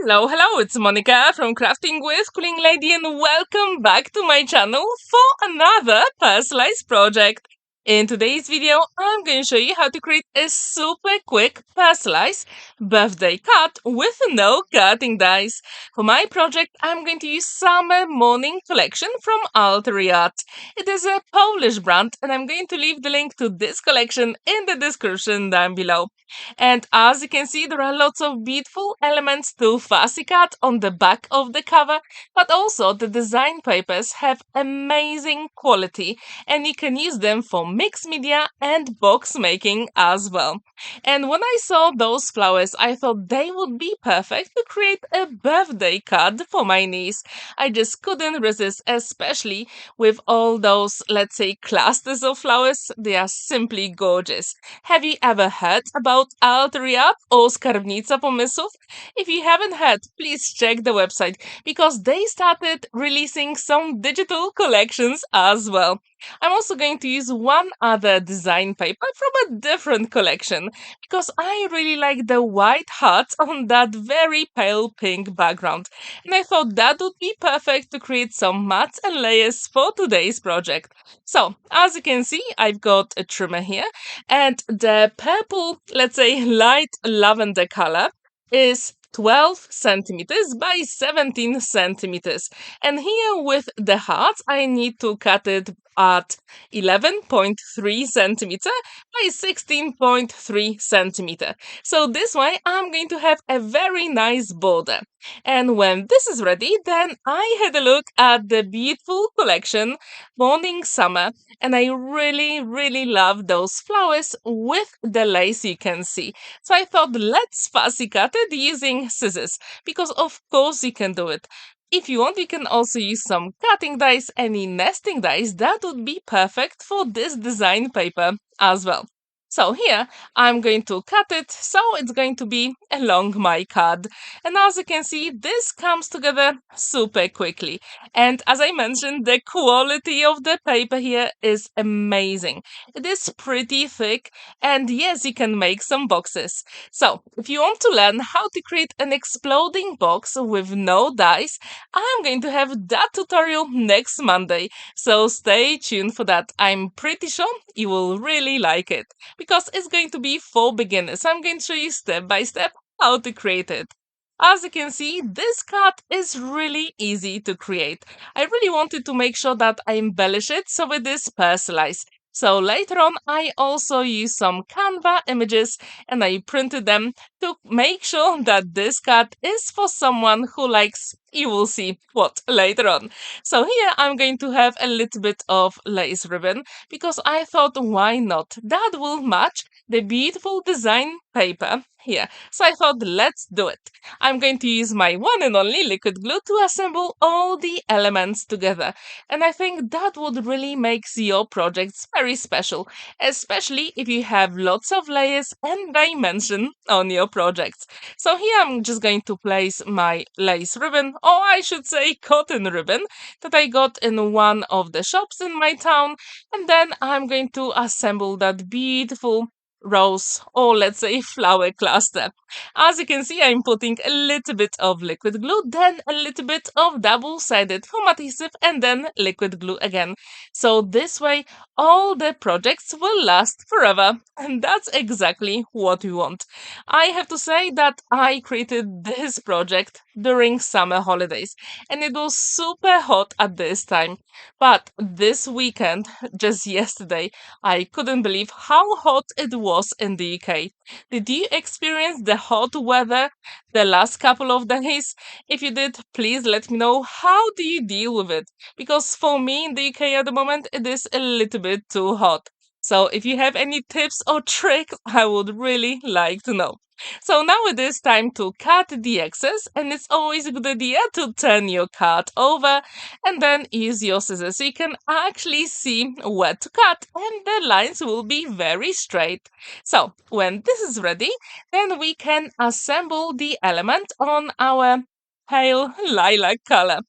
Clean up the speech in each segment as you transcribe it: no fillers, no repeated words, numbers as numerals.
Hello, it's Monica from Crafting with Quilling Lady and welcome back to my channel for another personalized project. In today's video, I'm going to show you how to create a super quick personalized birthday card with no cutting dies. For my project, I'm going to use Summer Morning Collection from Art. It is a Polish brand and I'm going to leave the link to this collection in the description down below. And as you can see, there are lots of beautiful elements to fussy cut on the back of the cover, but also the design papers have amazing quality and you can use them for mixed media and box making as well. And when I saw those flowers, I thought they would be perfect to create a birthday card for my niece. I just couldn't resist, especially with all those, let's say, clusters of flowers. They are simply gorgeous. Have you ever heard about Altriat or Skarbnica Pomysłów? If you haven't heard, please check the website because they started releasing some digital collections as well. I'm also going to use one other design paper from a different collection because I really like the white hearts on that very pale pink background. And I thought that would be perfect to create some mats and layers for today's project. So, as you can see, I've got a trimmer here and the purple, let's say light lavender color is 12 centimeters by 17 centimeters. And here with the hearts, I need to cut it at 11.3 centimeter by 16.3 centimeter. So this way I'm going to have a very nice border. And when this is ready, then I had a look at the beautiful collection Morning Summer, and I really love those flowers with the lace you can see. So I thought let's fussy cut it using scissors because of course you can do it. If you want, you can also use some cutting dies, any nesting dies, that would be perfect for this design paper as well. So here, I'm going to cut it, so it's going to be along my card. And as you can see, this comes together super quickly. And as I mentioned, the quality of the paper here is amazing. It is pretty thick, and yes, you can make some boxes. So, if you want to learn how to create an exploding box with no dies, I'm going to have that tutorial next Monday. So stay tuned for that. I'm pretty sure you will really like it because it's going to be for beginners. I'm going to show you step by step how to create it. As you can see, this card is really easy to create. I really wanted to make sure that I embellish it so it is personalized. So later on, I also used some Canva images and I printed them to make sure that this card is for someone who likes, you will see what later on. So here I'm going to have a little bit of lace ribbon because I thought why not? That will match the beautiful design paper here. So I thought let's do it. I'm going to use my one and only liquid glue to assemble all the elements together. And I think that would really make your projects very special, especially if you have lots of layers and dimension on your projects. So here I'm just going to place my lace ribbon, or I should say cotton ribbon, that I got in one of the shops in my town. And then I'm going to assemble that beautiful rose, or let's say flower cluster. As you can see, I'm putting a little bit of liquid glue, then a little bit of double-sided foam adhesive, and then liquid glue again. So this way, all the projects will last forever, and that's exactly what we want. I have to say that I created this project during summer holidays, and it was super hot at this time. But this weekend, just yesterday, I couldn't believe how hot it was in the UK. Did you experience the hot weather the last couple of days? If you did, please let me know how do you deal with it? Because for me in the UK at the moment, it is a little bit too hot. So if you have any tips or tricks, I would really like to know. So now it is time to cut the excess, and it's always a good idea to turn your card over and then use your scissors so you can actually see where to cut and the lines will be very straight. So when this is ready, then we can assemble the element on our pale lilac color.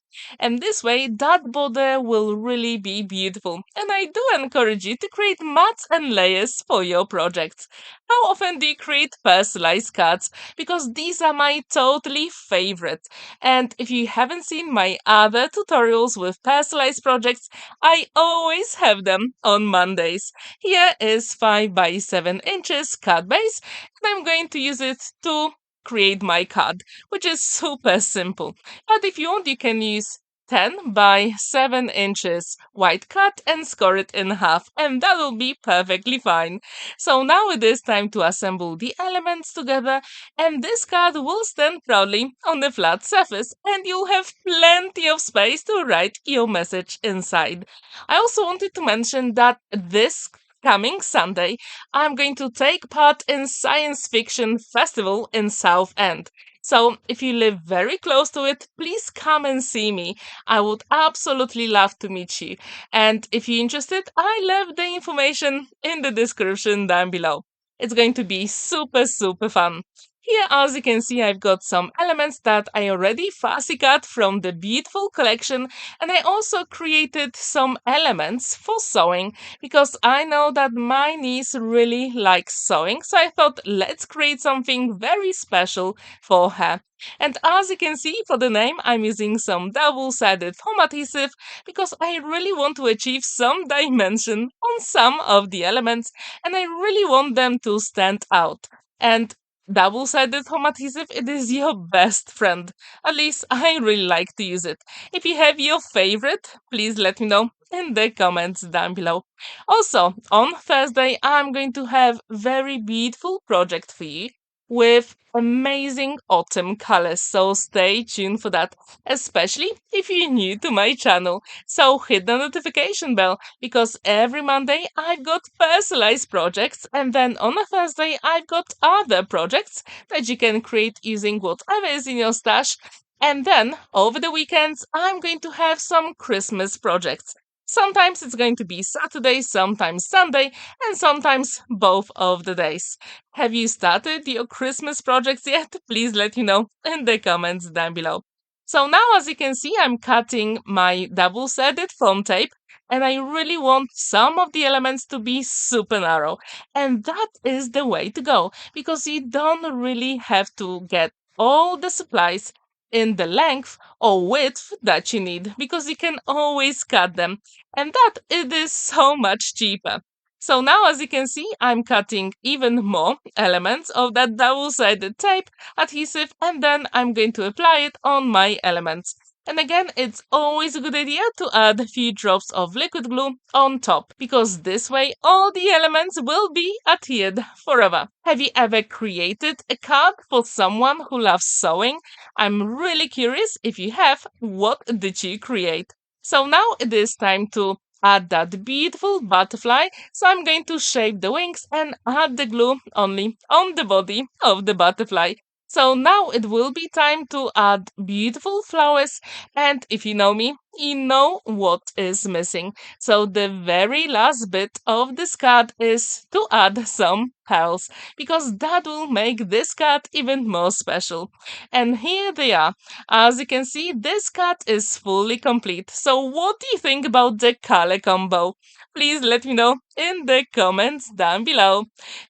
And this way, that border will really be beautiful. And I do encourage you to create mats and layers for your projects. How often do you create personalized cards? Because these are my totally favorite. And if you haven't seen my other tutorials with personalized projects, I always have them on Mondays. Here is 5 by 7 inches card base, and I'm going to use it to create my card, which is super simple. But if you want, you can use 10 by 7 inches white cut and score it in half, and that will be perfectly fine. So now it is time to assemble the elements together, and this card will stand proudly on the flat surface, and you'll have plenty of space to write your message inside. I also wanted to mention that this coming Sunday, I'm going to take part in Science Fiction Festival in Southend. So, if you live very close to it, please come and see me. I would absolutely love to meet you. And if you're interested, I left the information in the description down below. It's going to be super fun. Here, as you can see, I've got some elements that I already fussy cut from the beautiful collection, and I also created some elements for sewing because I know that my niece really likes sewing, so I thought let's create something very special for her. And as you can see for the name, I'm using some double-sided foam adhesive because I really want to achieve some dimension on some of the elements and I really want them to stand out. And double-sided foam adhesive, it is your best friend. At least I really like to use it. If you have your favorite, please let me know in the comments down below. Also, on Thursday, I'm going to have very beautiful project for you with amazing autumn colors, so stay tuned for that, especially if you're new to my channel. So hit the notification bell because every Monday I've got personalized projects, and then on a Thursday I've got other projects that you can create using whatever is in your stash. And then over the weekends I'm going to have some Christmas projects. Sometimes it's going to be Saturday, sometimes Sunday, and sometimes both of the days. Have you started your Christmas projects yet? Please let me know in the comments down below. So now, as you can see, I'm cutting my double-sided foam tape, and I really want some of the elements to be super narrow. And that is the way to go, because you don't really have to get all the supplies in the length or width that you need, because you can always cut them, and that it is so much cheaper. So now, as you can see, I'm cutting even more elements of that double-sided tape adhesive, and then I'm going to apply it on my elements. And again, it's always a good idea to add a few drops of liquid glue on top, because this way all the elements will be adhered forever. Have you ever created a card for someone who loves sewing? I'm really curious if you have, what did you create? So now it is time to add that beautiful butterfly, so I'm going to shape the wings and add the glue only on the body of the butterfly. So now it will be time to add beautiful flowers, and if you know me, you know what is missing. So the very last bit of this card is to add some pearls, because that will make this card even more special. And here they are. As you can see, this card is fully complete. So what do you think about the color combo? Please let me know in the comments down below.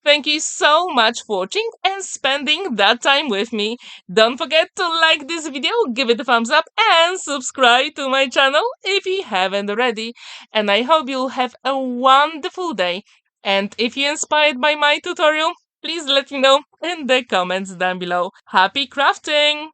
Thank you so much for watching and spending that time with me. Don't forget to like this video, give it a thumbs up, and subscribe to my channel if you haven't already. And I hope you'll have a wonderful day. And if you're inspired by my tutorial, please let me know in the comments down below. Happy crafting!